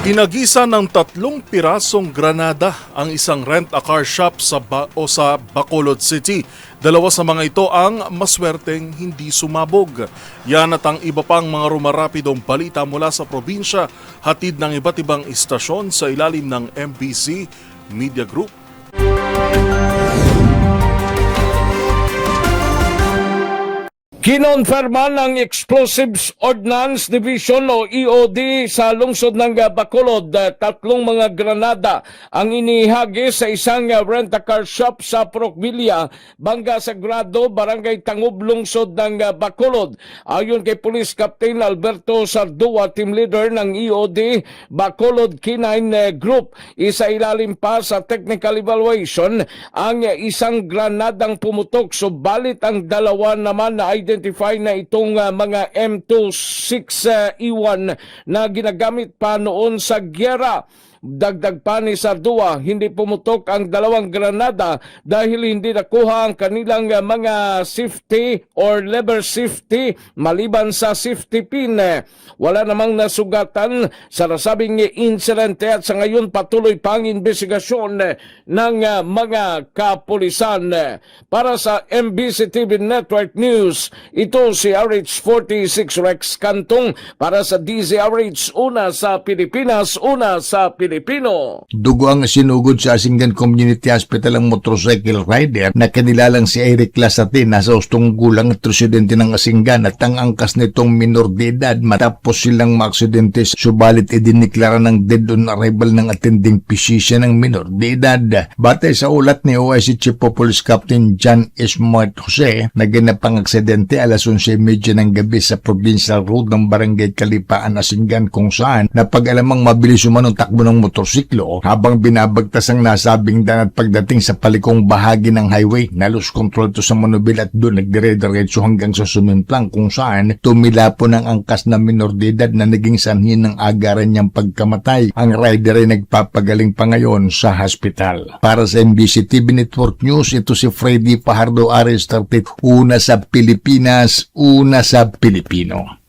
Pinagisa ng 3 pirasong granada ang isang rent-a-car shop sa Bacolod City. 2 sa mga ito ang maswerteng hindi sumabog. Yan at ang iba pang mga rumarapidong balita mula sa probinsya, hatid ng iba't ibang istasyon sa ilalim ng MBC Media Group. Kinonfirma ng Explosives Ordnance Division o EOD sa lungsod ng Bacolod, 3 mga granada ang inihagi sa isang rent-a-car shop sa Procvilla, Banga Sagrado, Barangay Tangub, lungsod ng Bacolod. Ayon kay Police Captain Alberto Sardua, team leader ng EOD Bacolod K9 Group, isa ilalim pa sa technical evaluation ang isang granadang pumutok, subalit ang 2 naman na identify na itong mga M26E1 na ginagamit pa noon sa gyera. Dagdag pa ni Sardua, hindi pumutok ang 2 granada dahil hindi nakuha ang kanilang mga safety or lever safety maliban sa safety pin. Wala namang nasugatan sa nasabing insidente at sa ngayon patuloy pang investigasyon ng mga kapulisan. Para sa MBC TV Network News, ito si RH46 Rex Cantong para sa DZRH, una sa Pilipinas, una sa Pilipino. Dugo ang sinugod sa Asingan Community Hospital ang motorcycle rider na kanilalang si Eric Lasate, nasa ustong gulang at residente ng Asingan, at ang angkas nitong minor de edad matapos silang maaksidente, subalit idiniklara ng dead on arrival ng attending physician ng minor de edad. Batay sa ulat ni OIC Chief of Police Captain John Smart Jose, naganap ang aksidente alas 11:30 ng gabi sa Provincial Road ng Barangay Kalipaan, Asingan, kung saan napag-alamang mabilis umanong takbo ng motorsiklo habang binabagtas ang nasabing daan, at pagdating sa palikong bahagi ng highway, na-lose control to sa monobil at doon nagdire-diretso hanggang sa sumimplang, kung saan tumila po ng angkas na minor de edad na naging sanhi ng agaran niyang pagkamatay. Ang rider ay nagpapagaling pa ngayon sa hospital. Para sa MBC TV Network News, ito si Freddy Fajardo, Ares 30, una sa Pilipinas, una sa Pilipino.